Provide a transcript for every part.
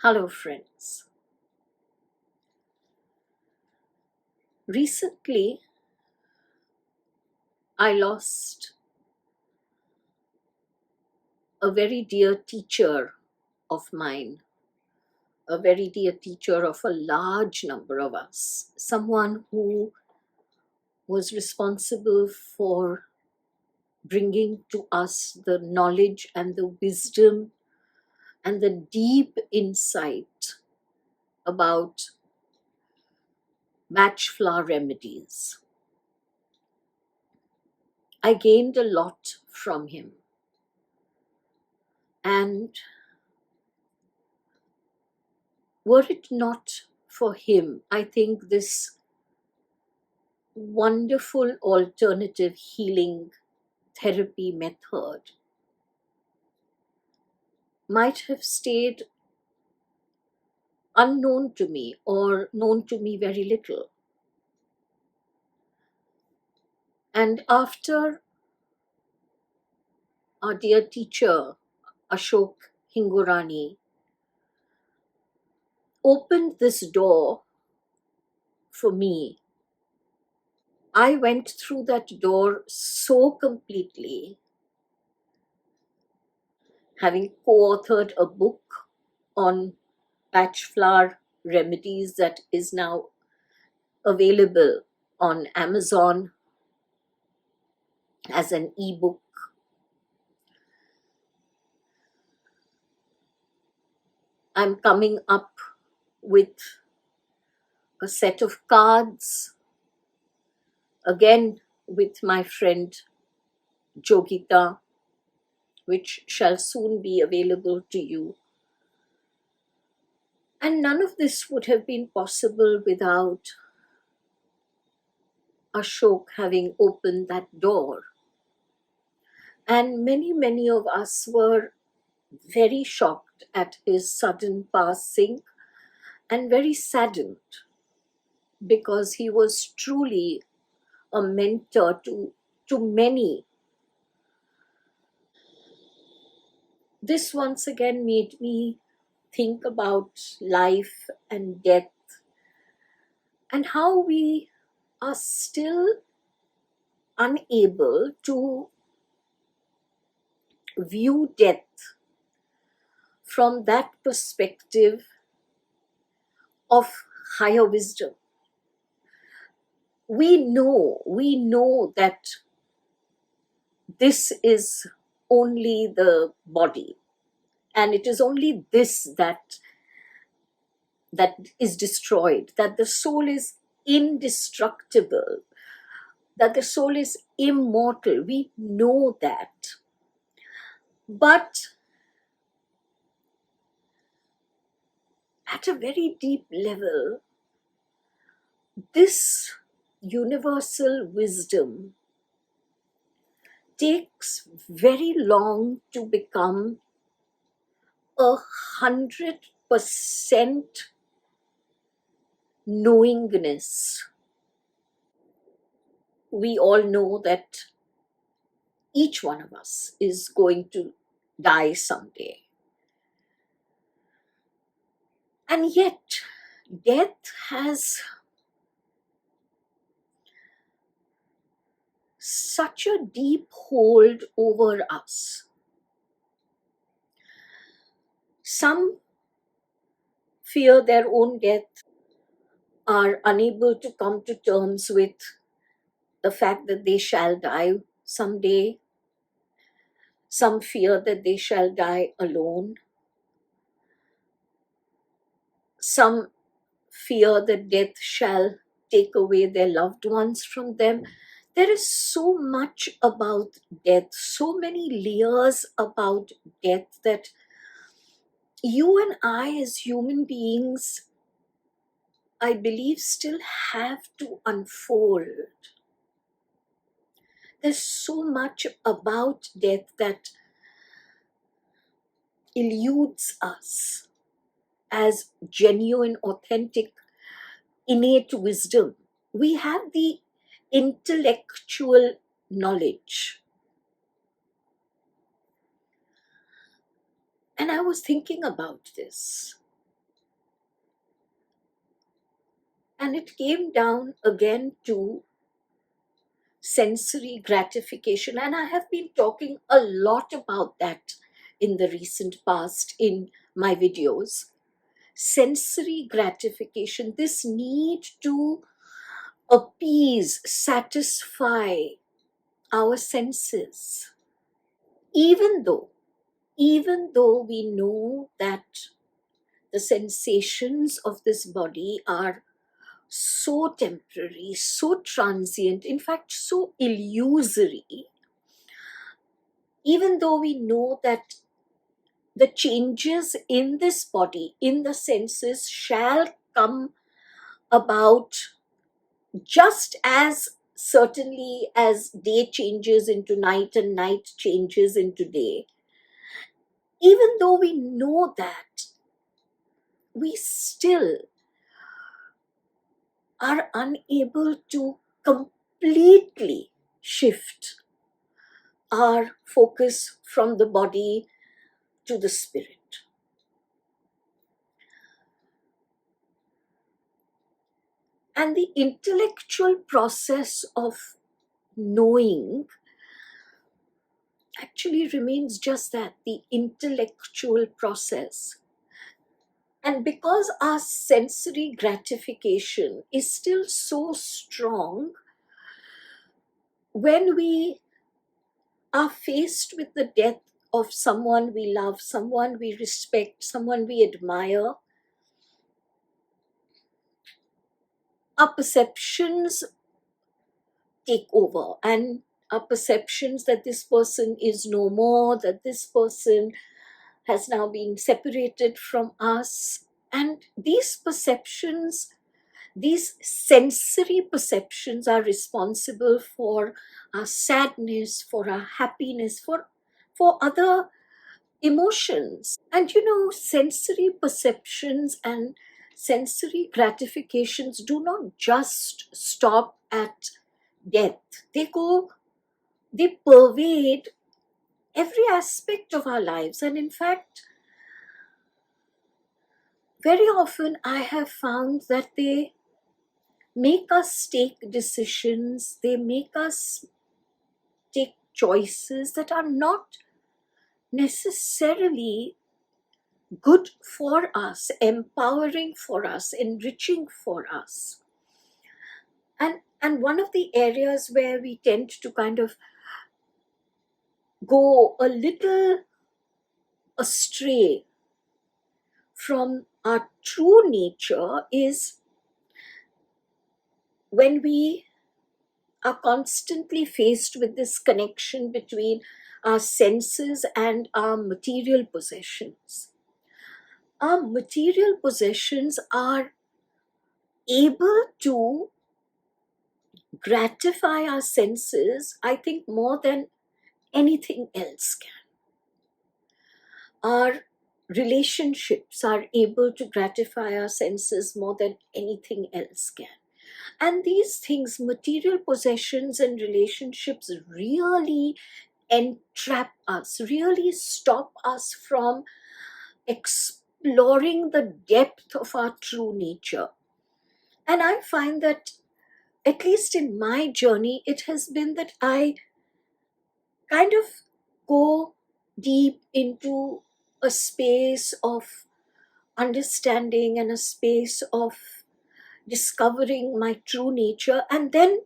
Hello, friends. Recently, I lost a very dear teacher of mine, a very dear teacher of a large number of us, someone who was responsible for bringing to us the knowledge and the wisdom and the deep insight about match flower remedies. I gained a lot from him. And were it not for him, I think this wonderful alternative healing therapy method might have stayed unknown to me or known to me very little. And after our dear teacher, Ashok Hingorani, opened this door for me, I went through that door so completely, having co-authored a book on patch flower remedies that is now available on Amazon as an ebook. I'm coming up with a set of cards, again with my friend Jogita, which shall soon be available to you. And none of this would have been possible without Ashok having opened that door. And many of us were very shocked at his sudden passing and very saddened because he was truly a mentor to many. This once again made me think about life and death and how we are still unable to view death from that perspective of higher wisdom. We know that this is only the body, and it is only this that is destroyed, that the soul is indestructible, that the soul is immortal. We know that. But at a very deep level, this universal wisdom takes very long to become 100% knowingness. We all know that each one of us is going to die someday. And yet, death has such a deep hold over us. Some fear their own death, are unable to come to terms with the fact that they shall die someday. Some fear that they shall die alone. Some fear that death shall take away their loved ones from them. There is so much about death, so many layers about death that you and I, as human beings, I believe, still have to unfold. There's so much about death that eludes us as genuine, authentic, innate wisdom. We have the intellectual knowledge. And I was thinking about this. And it came down again to sensory gratification. And I have been talking a lot about that in the recent past in my videos. Sensory gratification, this need to appease, satisfy our senses, even though we know that the sensations of this body are so temporary, so transient, in fact, so illusory, even though we know that the changes in this body, in the senses, shall come about just as certainly as day changes into night and night changes into day, even though we know that, we still are unable to completely shift our focus from the body to the spirit. And the intellectual process of knowing actually remains just that, the intellectual process. And because our sensory gratification is still so strong, when we are faced with the death of someone we love, someone we respect, someone we admire, our perceptions take over, and our perceptions that this person is no more, that this person has now been separated from us. And these perceptions, these sensory perceptions, are responsible for our sadness, for our happiness, for other emotions. And sensory perceptions and sensory gratifications do not just stop at death. They pervade every aspect of our lives. And in fact, very often I have found that they make us take decisions, they make us take choices that are not necessarily good for us, empowering for us, enriching for us. And one of the areas where we tend to kind of go a little astray from our true nature is when we are constantly faced with this connection between our senses and our material possessions. Our material possessions are able to gratify our senses, I think, more than anything else can. Our relationships are able to gratify our senses more than anything else can. And these things, material possessions and relationships, really entrap us, really stop us from exploring the depth of our true nature. And I find that, at least in my journey, it has been that I kind of go deep into a space of understanding and a space of discovering my true nature, and then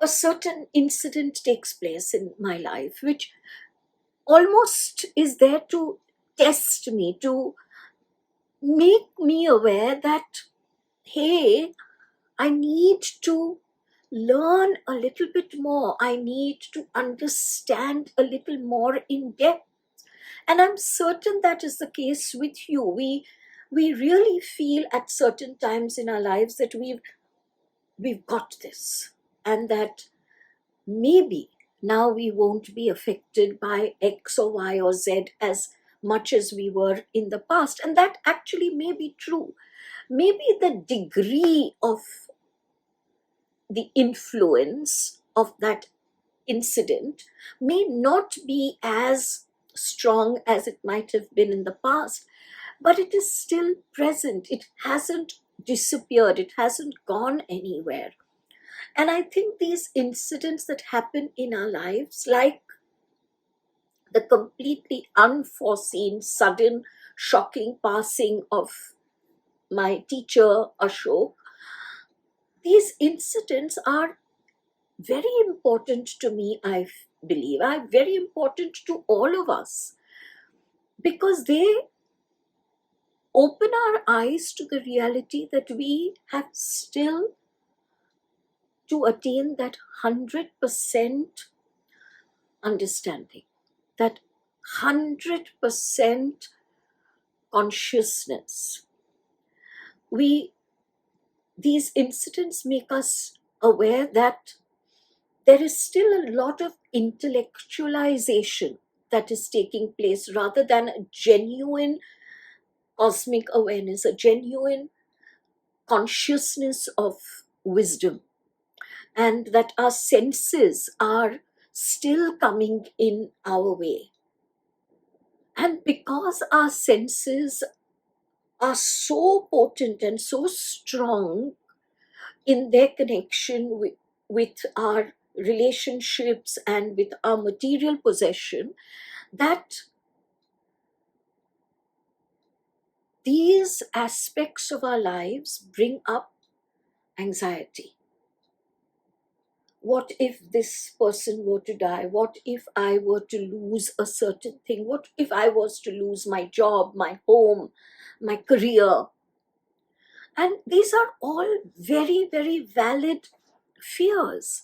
a certain incident takes place in my life which almost is there to test me, to make me aware that, hey, I need to learn a little bit more. I need to understand a little more in depth. And I'm certain that is the case with you. We really feel at certain times in our lives that we've got this, and that maybe now we won't be affected by X or Y or Z as much as we were in the past. And that actually may be true. Maybe the degree of the influence of that incident may not be as strong as it might have been in the past, but it is still present. It hasn't disappeared, it hasn't gone anywhere. And I think these incidents that happen in our lives, like the completely unforeseen, sudden, shocking passing of my teacher Ashok, these incidents are very important to me, I believe, are very important to all of us, because they open our eyes to the reality that we have still to attain that 100% understanding, that 100% consciousness. These incidents make us aware that there is still a lot of intellectualization that is taking place rather than a genuine cosmic awareness, a genuine consciousness of wisdom, and that our senses are still coming in our way. And because our senses are so potent and so strong in their connection with our relationships and with our material possession, that these aspects of our lives bring up anxiety. What if this person were to die? What if I were to lose a certain thing? What if I was to lose my job, my home, my career? And these are all very, very valid fears.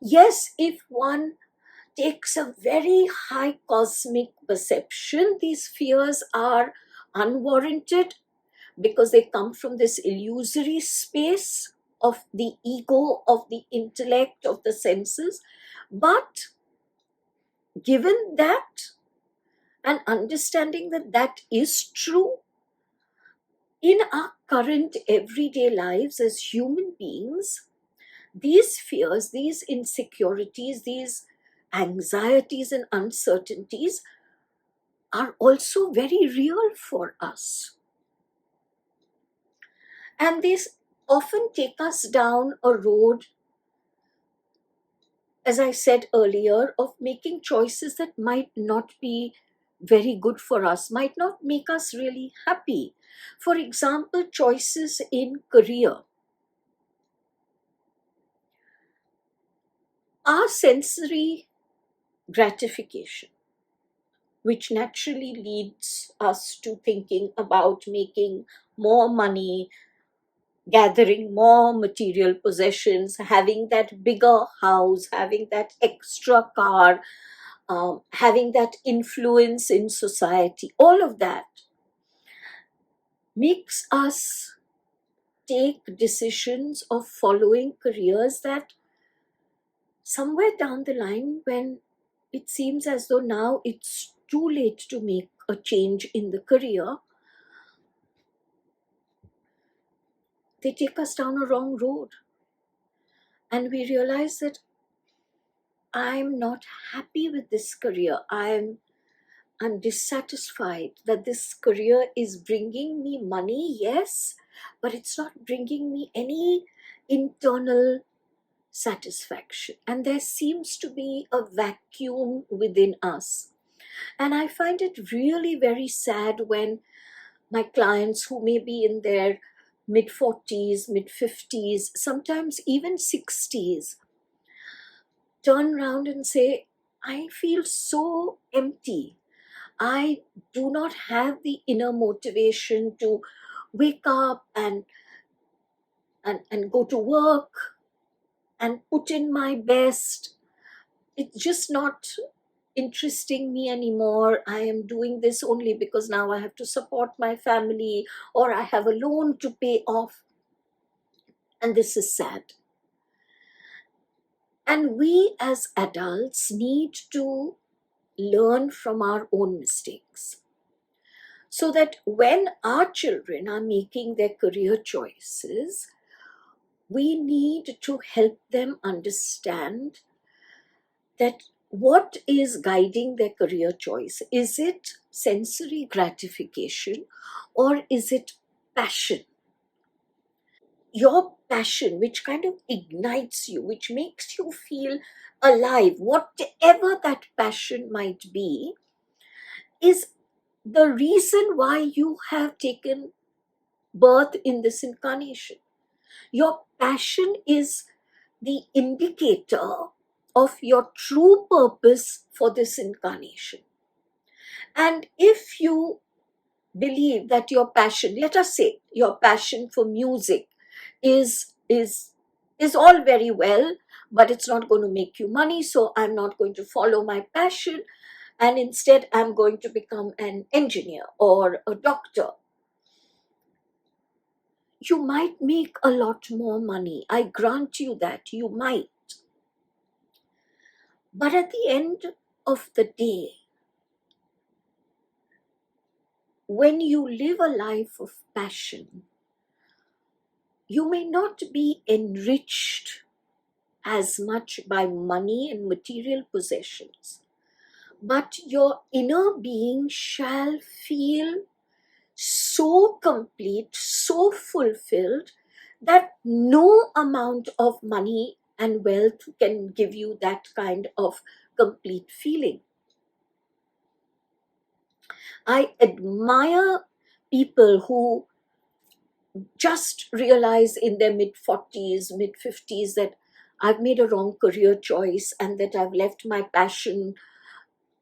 Yes, if one takes a very high cosmic perception, these fears are unwarranted because they come from this illusory space of the ego, of the intellect, of the senses. But given that, and understanding that that is true, in our current everyday lives as human beings, these fears, these insecurities, these anxieties and uncertainties are also very real for us. And these often take us down a road, as I said earlier, of making choices that might not be very good for us, might not make us really happy. For example, choices in career. Our sensory gratification, which naturally leads us to thinking about making more money, gathering more material possessions, having that bigger house, having that extra car, having that influence in society, all of that makes us take decisions of following careers that somewhere down the line, when it seems as though now it's too late to make a change in the career, they take us down a wrong road. And we realize that I'm not happy with this career. I'm dissatisfied that this career is bringing me money, yes, but it's not bringing me any internal satisfaction. And there seems to be a vacuum within us. And I find it really very sad when my clients, who may be in their mid 40s, mid 50s, sometimes even 60s, turn around and say, I feel so empty. I do not have the inner motivation to wake up and go to work and put in my best. It's just not interesting me anymore. I am doing this only because now I have to support my family or I have a loan to pay off. And this is sad. And we as adults need to learn from our own mistakes, so that when our children are making their career choices, we need to help them understand that what is guiding their career choice? Is it sensory gratification or is it passion? Your passion, which kind of ignites you, which makes you feel alive, whatever that passion might be, is the reason why you have taken birth in this incarnation. Your passion is the indicator of your true purpose for this incarnation. And if you believe that your passion, let us say your passion for music is all very well, but it's not going to make you money, so I'm not going to follow my passion, and instead I'm going to become an engineer or a doctor. You might make a lot more money, I grant you that you might, but at the end of the day, when you live a life of passion, you may not be enriched as much by money and material possessions, but your inner being shall feel so complete, so fulfilled, that no amount of money and wealth can give you that kind of complete feeling. I admire people who just realize in their mid 40s, mid 50s that I've made a wrong career choice and that I've left my passion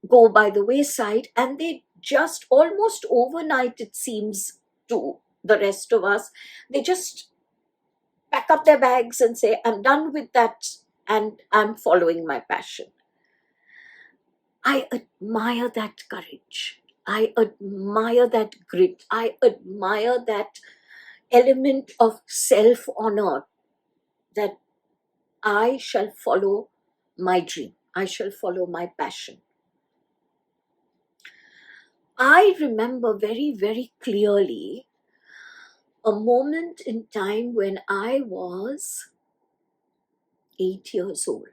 go by the wayside, and they just almost overnight, it seems to the rest of us, they just pack up their bags and say, I'm done with that and I'm following my passion. I admire that courage. I admire that grit. I admire that element of self honor, that I shall follow my dream. I shall follow my passion. I remember very, very clearly a moment in time when I was 8 years old.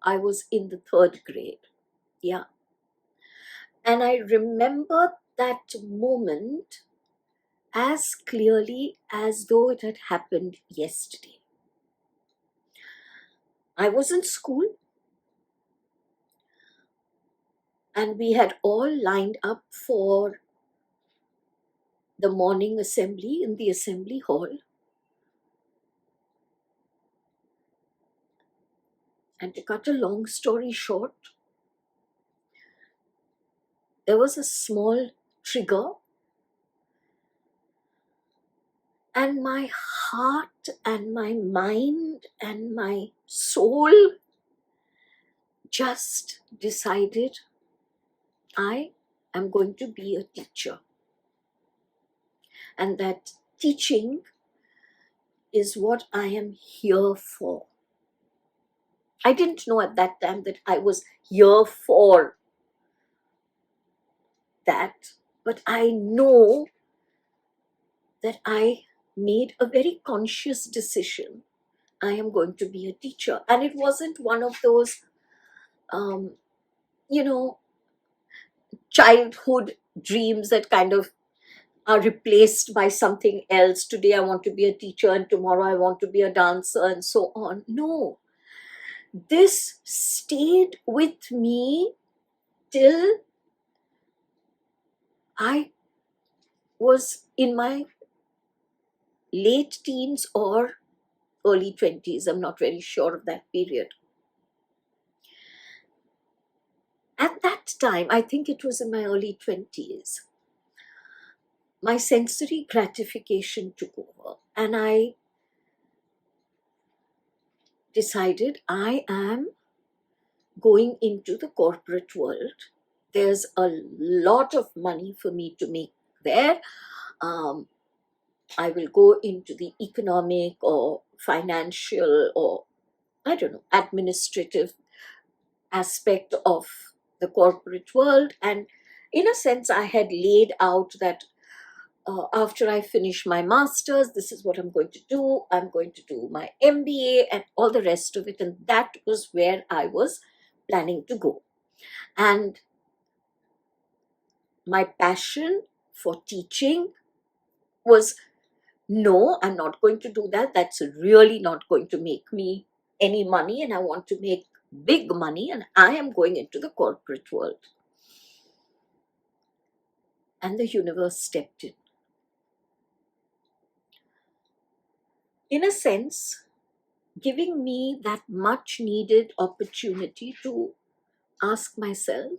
I was in the 3rd grade. Yeah. And I remember that moment as clearly as though it had happened yesterday. I was in school and we had all lined up for the morning assembly in the assembly hall. And to cut a long story short, there was a small trigger, and my heart and my mind and my soul just decided I am going to be a teacher. And that teaching is what I am here for. I didn't know at that time that I was here for that, but I know that I made a very conscious decision. I am going to be a teacher. And it wasn't one of those, you know, childhood dreams that kind of are replaced by something else. Today I want to be a teacher and tomorrow I want to be a dancer and so on. No, this stayed with me till I was in my late teens or early 20s. I'm not very sure of that period. At that time, I think it was in my early 20s, my sensory gratification took over, and I decided I am going into the corporate world. There's a lot of money for me to make there. I will go into the economic or financial or, I don't know, administrative aspect of the corporate world. And in a sense, I had laid out that after I finish my master's, this is what I'm going to do. I'm going to do my MBA and all the rest of it. And that was where I was planning to go. And my passion for teaching was, no, I'm not going to do that. That's really not going to make me any money, and I want to make big money, and I am going into the corporate world. And the universe stepped in a sense, giving me that much needed opportunity to ask myself,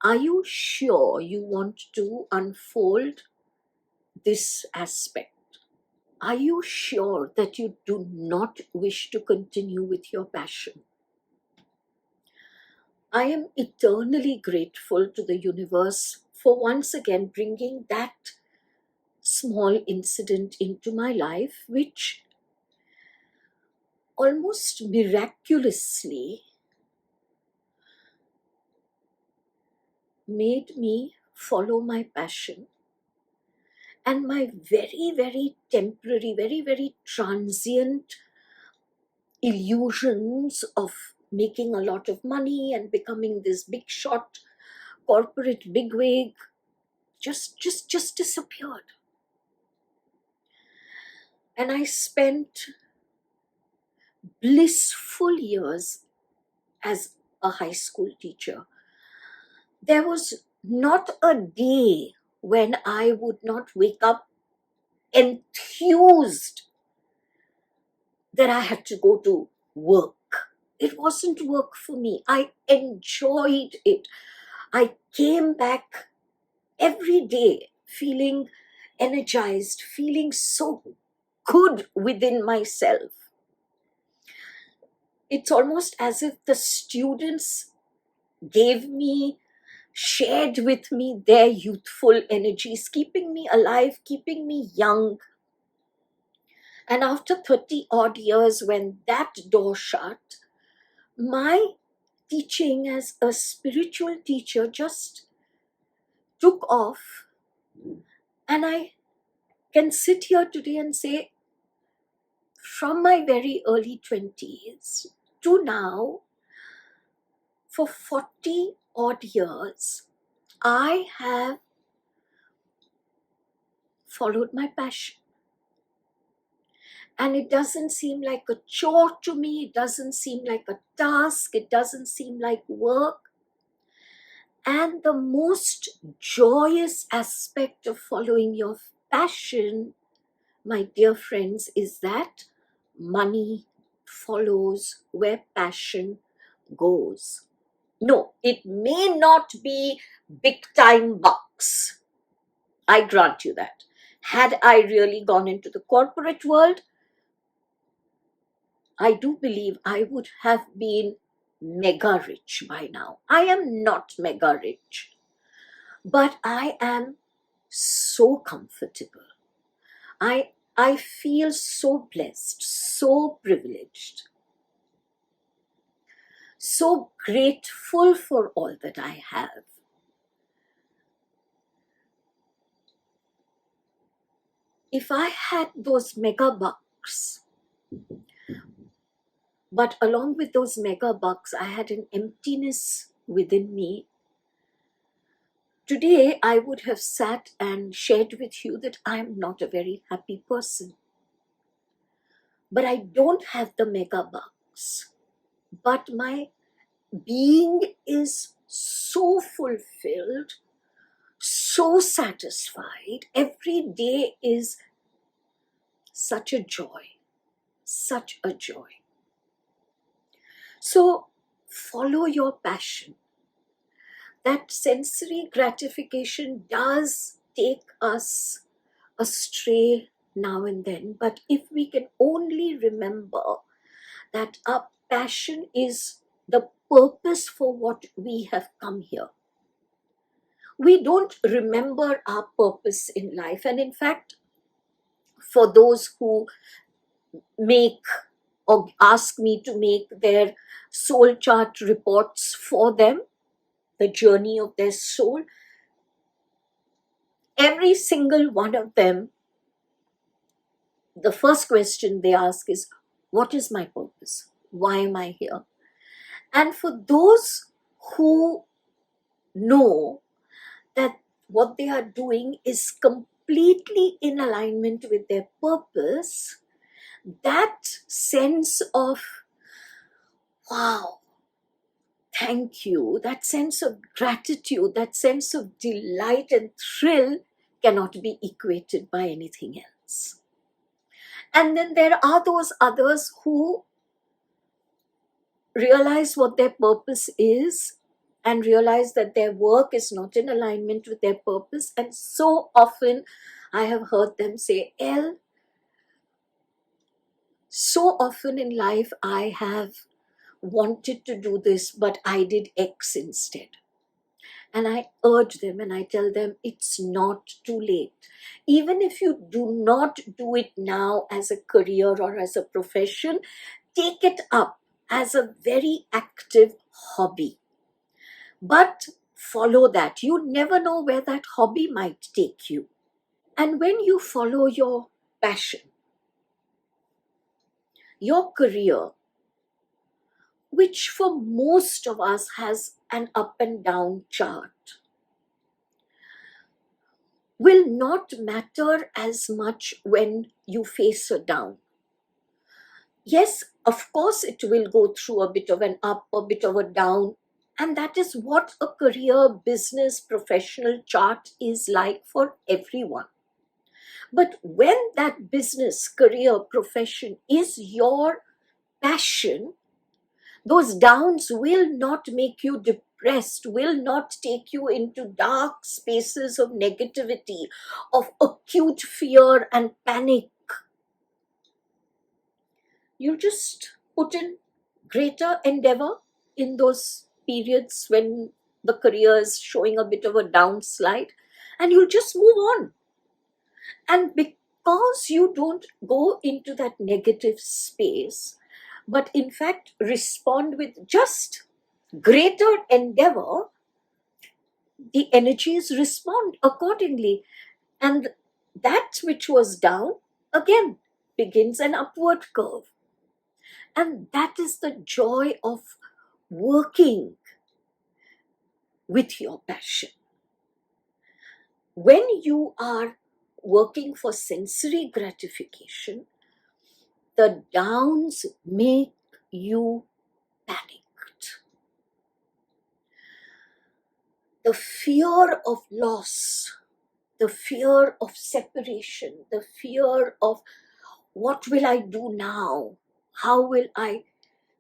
are you sure you want to unfold this aspect? Are you sure that you do not wish to continue with your passion? I am eternally grateful to the universe for once again bringing that small incident into my life, which almost miraculously made me follow my passion, and my very, very temporary, very, very transient illusions of making a lot of money and becoming this big shot corporate bigwig just disappeared. And I spent blissful years as a high school teacher. There was not a day when I would not wake up enthused that I had to go to work. It wasn't work for me. I enjoyed it. I came back every day feeling energized, feeling so good within myself. It's almost as if the students shared with me their youthful energies, keeping me alive, keeping me young. And after 30 odd years, when that door shut, my teaching as a spiritual teacher just took off. And I can sit here today and say, from my very early 20s to now, for 40 odd years, I have followed my passion. And it doesn't seem like a chore to me. It doesn't seem like a task. It doesn't seem like work. And the most joyous aspect of following your passion, my dear friends, is that money follows where passion goes. No, it may not be big time bucks. I grant you that. Had I really gone into the corporate world, I do believe I would have been mega rich by now. I am not mega rich, but I am so comfortable. I feel so blessed, so privileged, so grateful for all that I have. If I had those mega bucks, but along with those mega bucks, I had an emptiness within me, today I would have sat and shared with you that I am not a very happy person. But I don't have the mega bucks. But my being is so fulfilled, so satisfied. Every day is such a joy, such a joy. So follow your passion. That sensory gratification does take us astray now and then, but if we can only remember that our passion is the purpose for what we have come here, we don't remember our purpose in life. And in fact, for those who make or ask me to make their soul chart reports for them, the journey of their soul, every single one of them, the first question they ask is, what is my purpose? Why am I here? And for those who know that what they are doing is completely in alignment with their purpose, that sense of, wow, thank you, that sense of gratitude, that sense of delight and thrill cannot be equated by anything else. And then there are those others who realize what their purpose is and realize that their work is not in alignment with their purpose. And so often I have heard them say, El, so often in life I have wanted to do this, but I did X instead. And I urge them and I tell them it's not too late. Even if you do not do it now as a career or as a profession, take it up as a very active hobby. But follow that. You never know where that hobby might take you. And when you follow your passion, your career, which for most of us has an up and down chart, will not matter as much when you face a down. Yes, of course, it will go through a bit of an up, a bit of a down. And that is what a career, business, professional chart is like for everyone. But when that business, career, profession is your passion, those downs will not make you depressed, will not take you into dark spaces of negativity, of acute fear and panic. You just put in greater endeavor in those periods when the career is showing a bit of a downslide, and you'll just move on. And because you don't go into that negative space, but in fact respond with just greater endeavor, the energies respond accordingly. And that which was down again begins an upward curve. And that is the joy of working with your passion. When you are working for sensory gratification, the downs make you panicked. The fear of loss, the fear of separation, the fear of what will I do now? How will I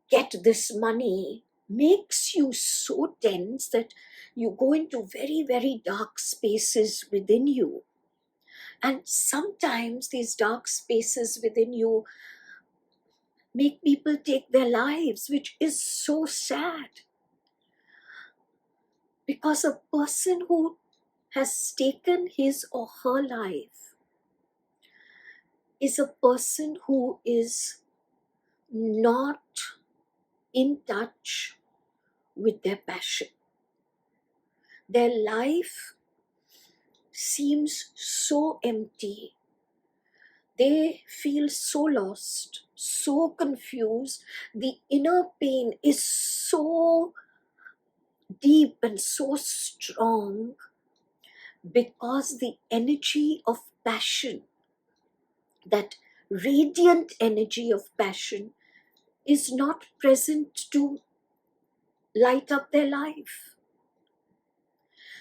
get this money? Makes you so tense that you go into very, very dark spaces within you. And sometimes these dark spaces within you make people take their lives, which is so sad. Because a person who has taken his or her life is a person who is not in touch with their passion. Their life seems so empty. They feel so lost, so confused. The inner pain is so deep and so strong because the energy of passion, that radiant energy of passion, is not present to light up their life.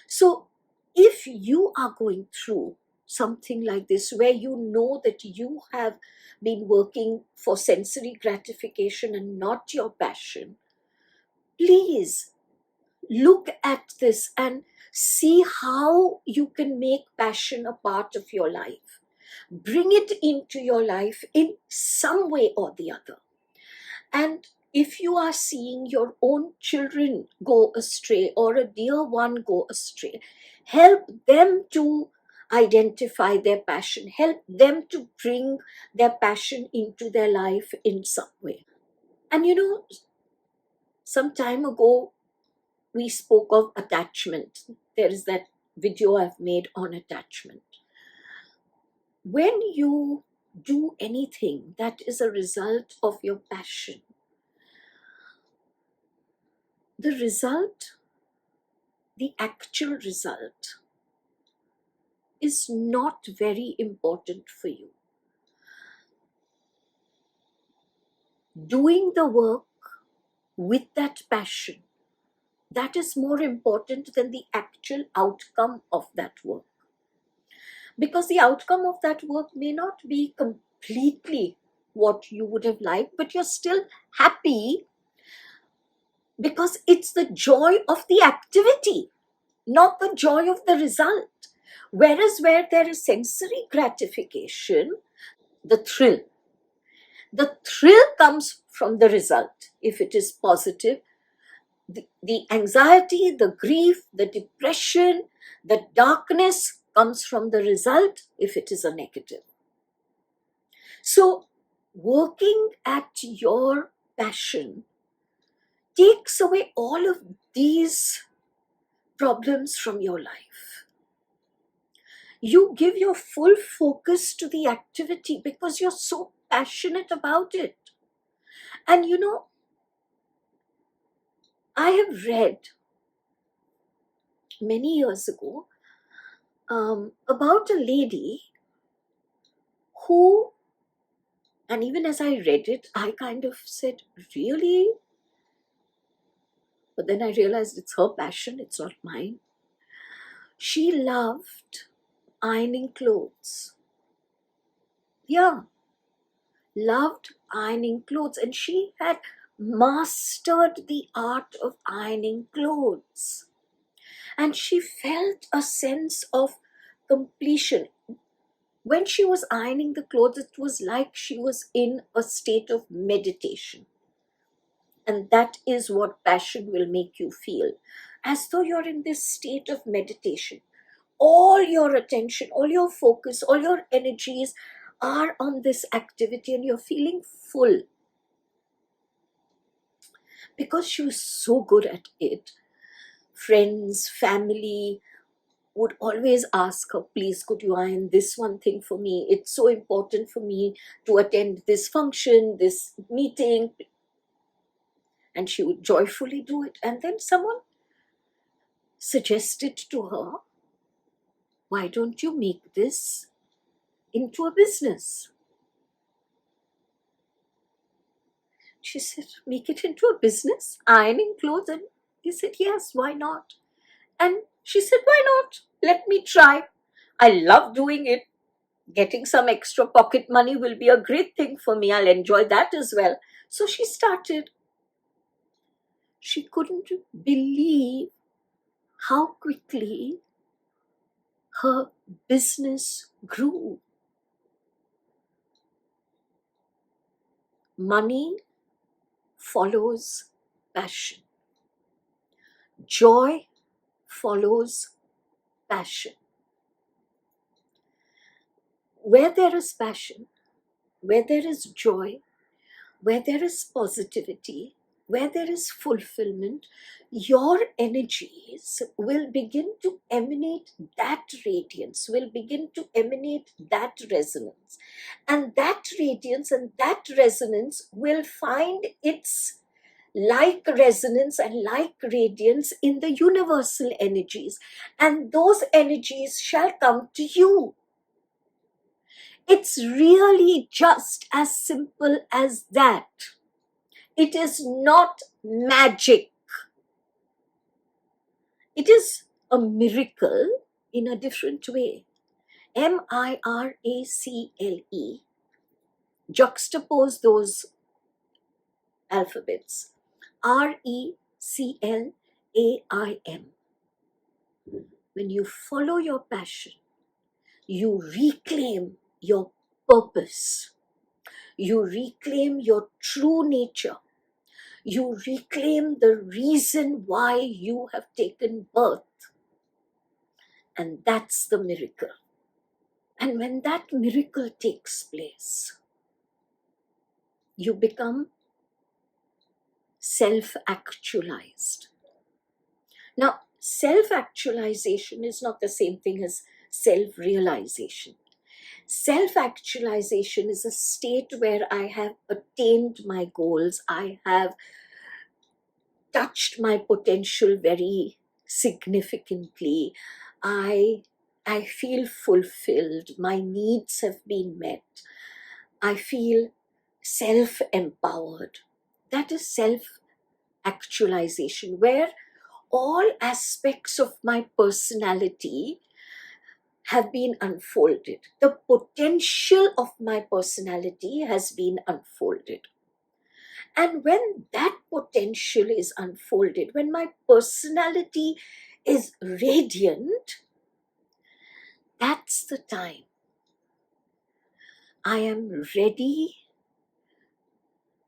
So if you are going through something like this, where you know that you have been working for sensory gratification and not your passion, please look at this and see how you can make passion a part of your life. Bring it into your life in some way or the other. And if you are seeing your own children go astray or a dear one go astray, help them to identify their passion, help them to bring their passion into their life in some way. And some time ago, we spoke of attachment. There is that video I've made on attachment. When you do anything that is a result of your passion, the result, the actual result, is not very important for you. Doing the work with that passion, that is more important than the actual outcome of that work. Because the outcome of that work may not be completely what you would have liked, but you're still happy because it's the joy of the activity, not the joy of the result. Whereas where there is sensory gratification, the thrill comes from the result. If it is positive, the anxiety, the grief, the depression, the darkness comes from the result if it is a negative. So, working at your passion takes away all of these problems from your life. You give your full focus to the activity because you're so passionate about it. And you know, I have read many years ago about a lady who, and even as I read it, I kind of said, really? But then I realized it's her passion, it's not mine. She loved ironing clothes. Yeah, loved ironing clothes. And she had mastered the art of ironing clothes. And she felt a sense of completion. When she was ironing the clothes, it was like she was in a state of meditation. And that is what passion will make you feel. As though you're in this state of meditation. All your attention, all your focus, all your energies are on this activity and you're feeling full. Because she was so good at it, friends, family would always ask her, please, could you iron this one thing for me? It's so important for me to attend this function, this meeting. And she would joyfully do it. And then someone suggested to her, why don't you make this into a business? She said, make it into a business? Ironing clothes? And he said, yes, why not? And she said, why not? Let me try. I love doing it. Getting some extra pocket money will be a great thing for me. I'll enjoy that as well. So she started. She couldn't believe how quickly her business grew. Money follows passion. Joy follows passion. Where there is passion, where there is joy, where there is positivity, where there is fulfillment, your energies will begin to emanate that radiance, will begin to emanate that resonance. And that radiance and that resonance will find its like resonance and like radiance in the universal energies. And those energies shall come to you. It's really just as simple as that. It is not magic. It is a miracle in a different way. Miracle. Juxtapose those alphabets. RECLAIM. When you follow your passion, you reclaim your purpose. You reclaim your true nature. You reclaim the reason why you have taken birth. And that's the miracle. And when that miracle takes place, you become self-actualized. Now, self-actualization is not the same thing as self-realization. Self-actualization is a state where I have attained my goals. I have touched my potential very significantly. I feel fulfilled. My needs have been met. I feel self-empowered. That is self-actualization, where all aspects of my personality have been unfolded. The potential of my personality has been unfolded. And when that potential is unfolded, when my personality is radiant, that's the time I am ready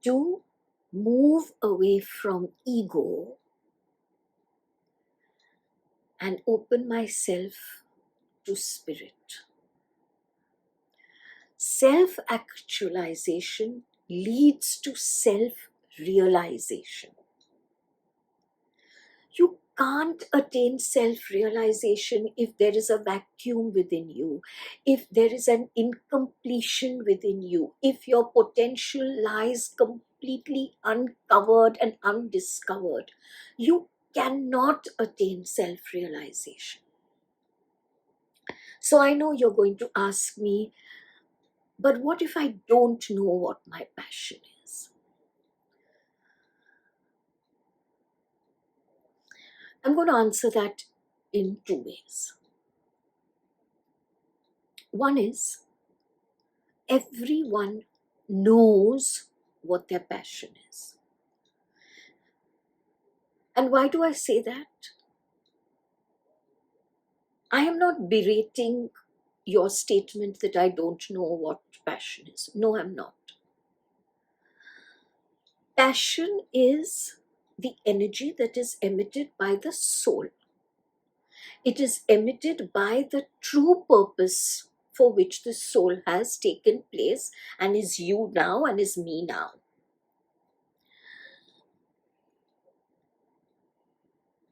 to move away from ego and open myself to spirit. Self-actualization leads to self-realization. You can't attain self-realization if there is a vacuum within you, if there is an incompletion within you, if your potential lies completely uncovered and undiscovered. You cannot attain self-realization. So I know you're going to ask me, but what if I don't know what my passion is? I'm going to answer that in two ways. One is, everyone knows what their passion is. And why do I say that? I am not berating your statement that I don't know what passion is. No, I'm not. Passion is the energy that is emitted by the soul. It is emitted by the true purpose for which the soul has taken place and is you now and is me now.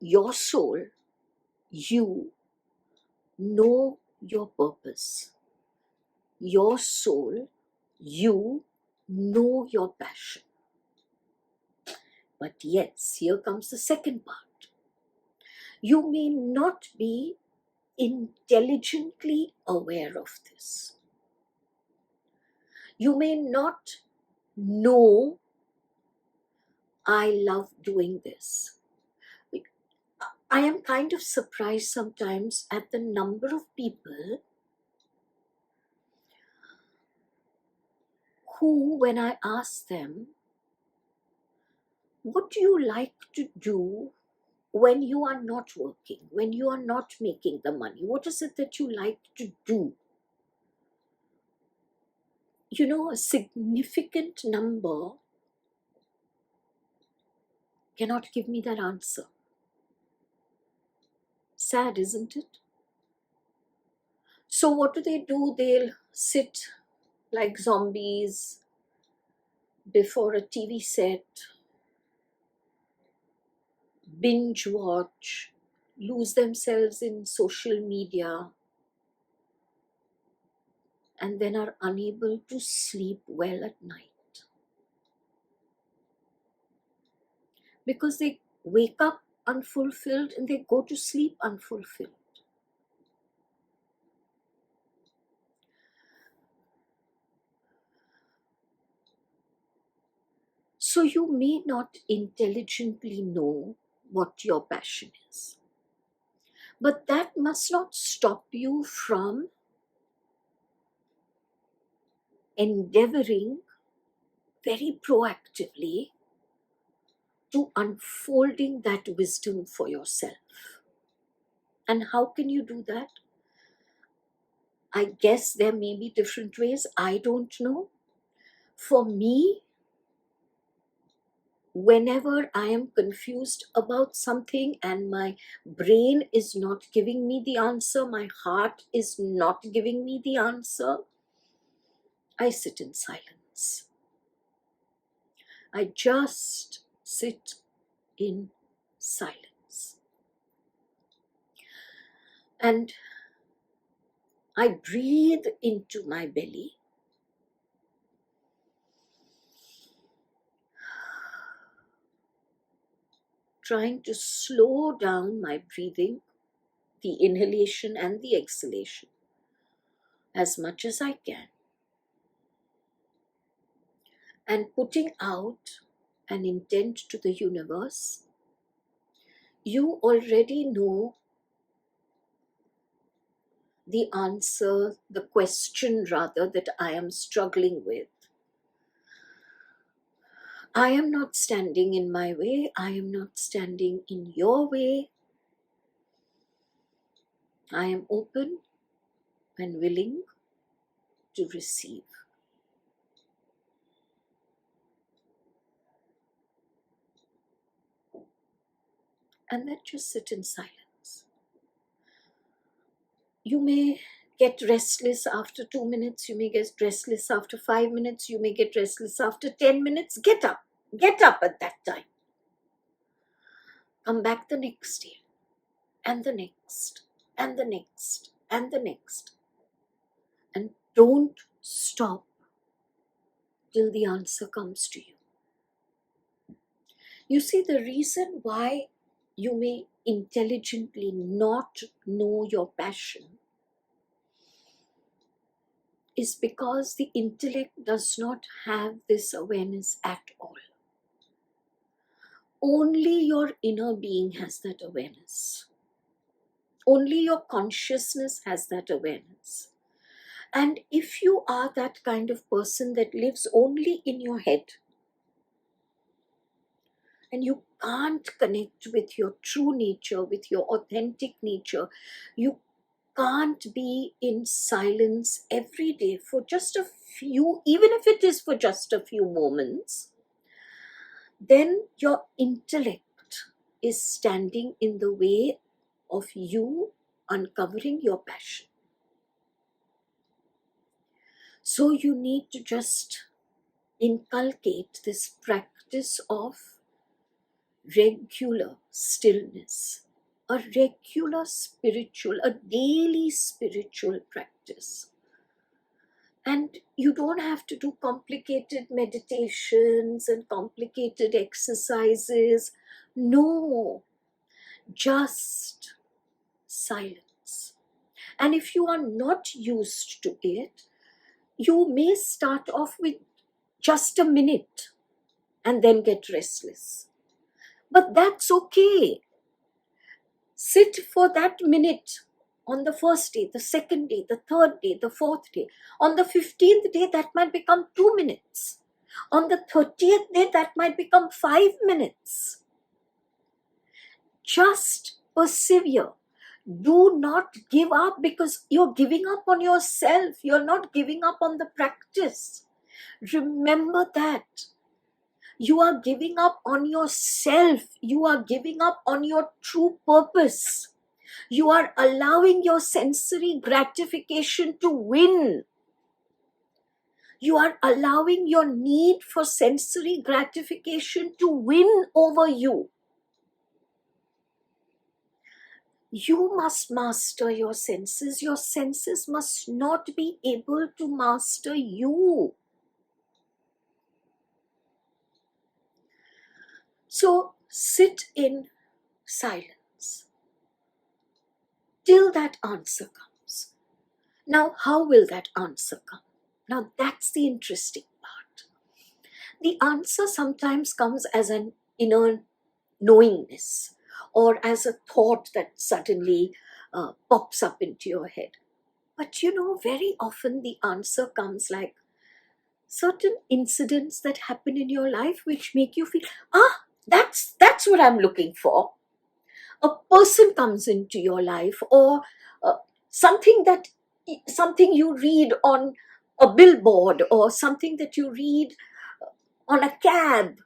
Your soul, you know your purpose. Your soul, you know your passion. But yes, here comes the second part. You may not be intelligently aware of this. You may not know, I love doing this. I am kind of surprised sometimes at the number of people who, when I ask them, what do you like to do when you are not working, when you are not making the money? What is it that you like to do? You know, a significant number cannot give me that answer. Sad, isn't it? So what do? They'll sit like zombies before a TV set, binge watch, lose themselves in social media, and then are unable to sleep well at night. Because they wake up unfulfilled and they go to sleep unfulfilled. So you may not intelligently know what your passion is. But that must not stop you from endeavoring very proactively to unfolding that wisdom for yourself. And how can you do that? I guess there may be different ways. I don't know. For me, whenever I am confused about something and my brain is not giving me the answer, my heart is not giving me the answer, I sit in silence. I just sit in silence. And I breathe into my belly. trying to slow down my breathing, the inhalation and the exhalation, as much as I can, and putting out an intent to the universe. You already know the answer, the question rather, that I am struggling with. I am not standing in my way. I am not standing in your way. I am open and willing to receive. And then just sit in silence. You may get restless after 2 minutes. You may get restless after 5 minutes. You may get restless after 10 minutes. Get up. Get up at that time. Come back the next day, and the next, and the next, and the next. And don't stop till the answer comes to you. You see, the reason why you may intelligently not know your passion is because the intellect does not have this awareness at all. Only your inner being has that awareness. Only your consciousness has that awareness. And if you are that kind of person that lives only in your head, and you can't connect with your true nature, with your authentic nature, you can't be in silence every day for just a few, even if it is for just a few moments, then your intellect is standing in the way of you uncovering your passion. So you need to just inculcate this practice of regular stillness, a regular spiritual, a daily spiritual practice. And you don't have to do complicated meditations and complicated exercises. No, just silence. And if you are not used to it, you may start off with just a minute and then get restless. But that's okay. Sit for that minute on the first day, the second day, the third day, the fourth day. On the 15th day, that might become 2 minutes. On the 30th day, that might become 5 minutes. Just persevere. Do not give up, because you're giving up on yourself. You're not giving up on the practice. Remember that. You are giving up on yourself. You are giving up on your true purpose. You are allowing your sensory gratification to win. You are allowing your need for sensory gratification to win over you. You must master your senses. Your senses must not be able to master you. So sit in silence till that answer comes. Now, how will that answer come? Now, that's the interesting part. The answer sometimes comes as an inner knowingness, or as a thought that suddenly pops up into your head. But very often the answer comes like certain incidents that happen in your life which make you feel, that's what I'm looking for. A person comes into your life, or something you read on a billboard, or something that you read on a cab,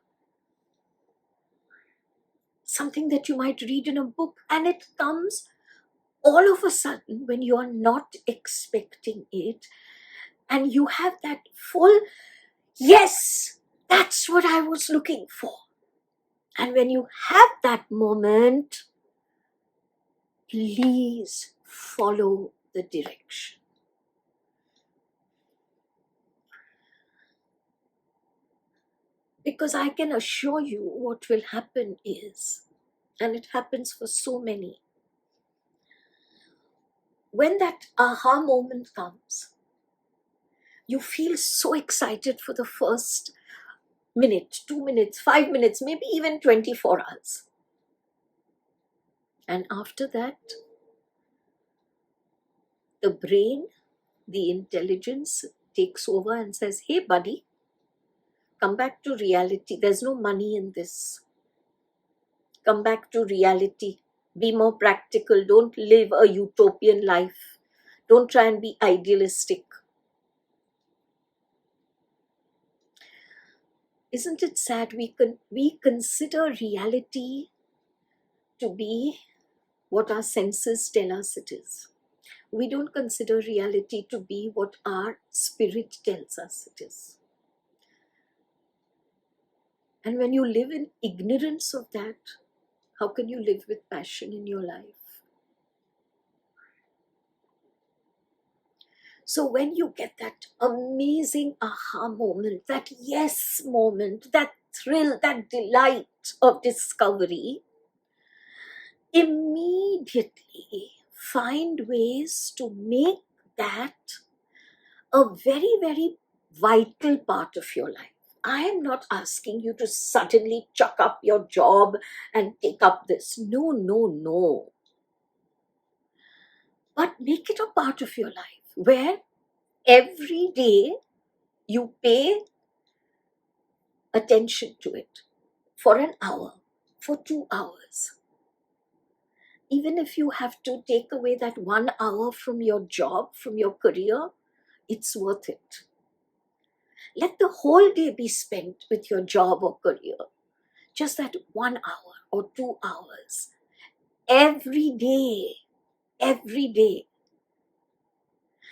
something that you might read in a book, and it comes all of a sudden when you are not expecting it, and you have that full, yes, that's what I was looking for. And when you have that moment, please follow the direction. Because I can assure you what will happen is And it happens for so many. When that aha moment comes, you feel so excited for the first minute, 2 minutes, 5 minutes, maybe even 24 hours. And after that, the brain, the intelligence takes over and says, hey, buddy, come back to reality. There's no money in this. Come back to reality. Be more practical. Don't live a utopian life. Don't try and be idealistic. Isn't it sad we consider reality to be what our senses tell us it is? We don't consider reality to be what our spirit tells us it is. And when you live in ignorance of that, how can you live with passion in your life? So when you get that amazing aha moment, that yes moment, that thrill, that delight of discovery, immediately find ways to make that a very, very vital part of your life. I am not asking you to suddenly chuck up your job and take up this. No, no, no. But make it a part of your life where every day you pay attention to it for an hour, for 2 hours. Even if you have to take away that 1 hour from your job, from your career, it's worth it. Let the whole day be spent with your job or career. Just that 1 hour or 2 hours. Every day. Every day.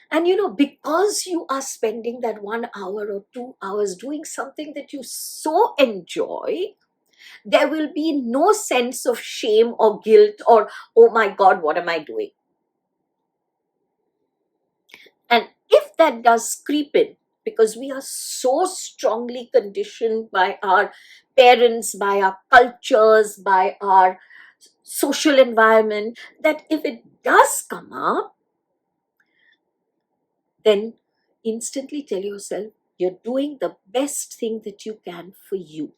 And because you are spending that 1 hour or 2 hours doing something that you so enjoy, there will be no sense of shame or guilt or, oh my God, what am I doing? And if that does creep in, because we are so strongly conditioned by our parents, by our cultures, by our social environment, that if it does come up, then instantly tell yourself you're doing the best thing that you can for you.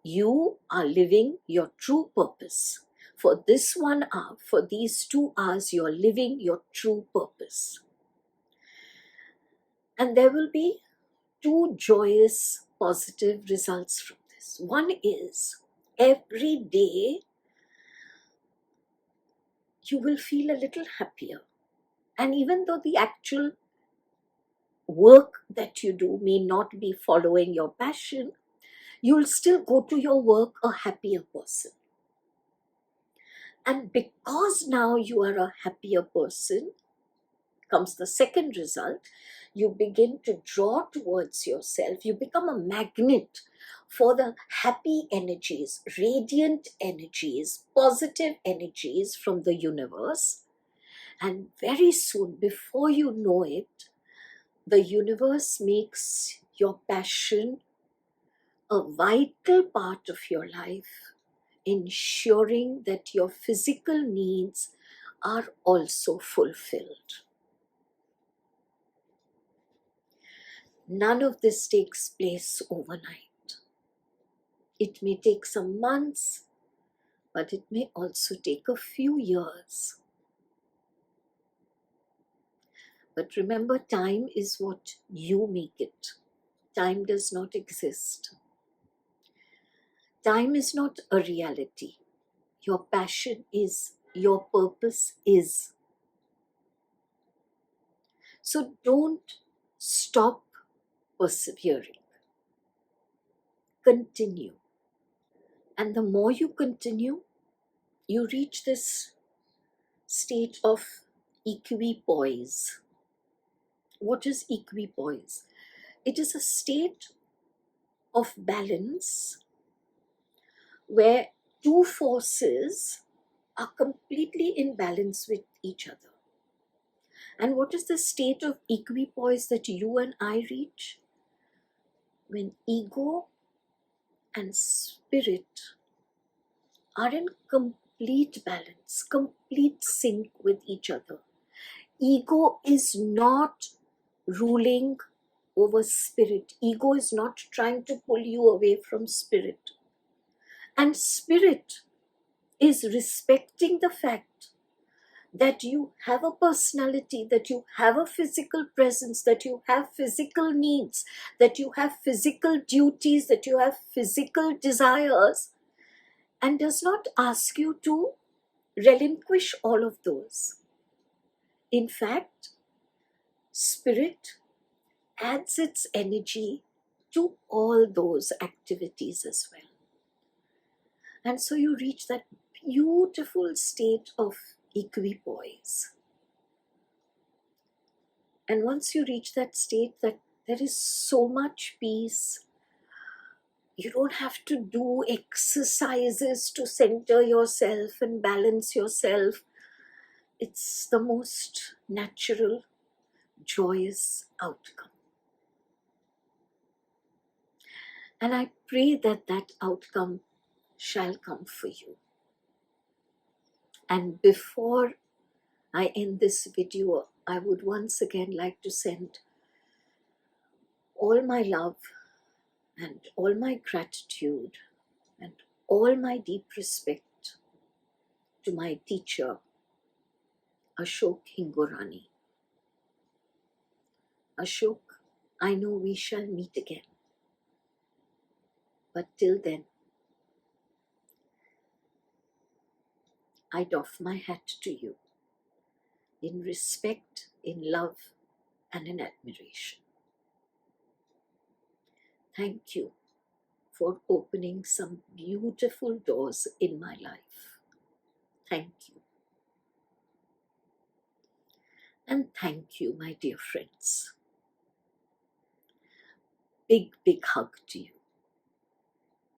You are living your true purpose. For this 1 hour, for these 2 hours, you're living your true purpose. And there will be two joyous, positive results from this. One is every day you will feel a little happier. And even though the actual work that you do may not be following your passion, you'll still go to your work a happier person. And because now you are a happier person, comes the second result. You begin to draw towards yourself. You become a magnet for the happy energies, radiant energies, positive energies from the universe. And very soon, before you know it, the universe makes your passion a vital part of your life, ensuring that your physical needs are also fulfilled. None of this takes place overnight. It may take some months, but it may also take a few years. But remember, time is what you make it. Time does not exist. Time is not a reality. Your passion is, your purpose is. So don't stop persevering. Continue. And the more you continue, you reach this state of equipoise. What is equipoise? It is a state of balance where two forces are completely in balance with each other. And what is the state of equipoise that you and I reach? When ego and spirit are in complete balance, complete sync with each other. Ego is not ruling over spirit. Ego is not trying to pull you away from spirit. And spirit is respecting the fact that you have a personality, that you have a physical presence, that you have physical needs, that you have physical duties, that you have physical desires, and does not ask you to relinquish all of those. In fact, spirit adds its energy to all those activities as well. And so you reach that beautiful state of equipoise. And once you reach that state, that there is so much peace, you don't have to do exercises to center yourself and balance yourself. It's the most natural, joyous outcome. And I pray that that outcome shall come for you. And before I end this video, I would once again like to send all my love and all my gratitude and all my deep respect to my teacher, Ashok Hingorani. Ashok, I know we shall meet again. But till then, I doff my hat to you in respect, in love, and in admiration. Thank you for opening some beautiful doors in my life. Thank you. And thank you, my dear friends. Big, big hug to you.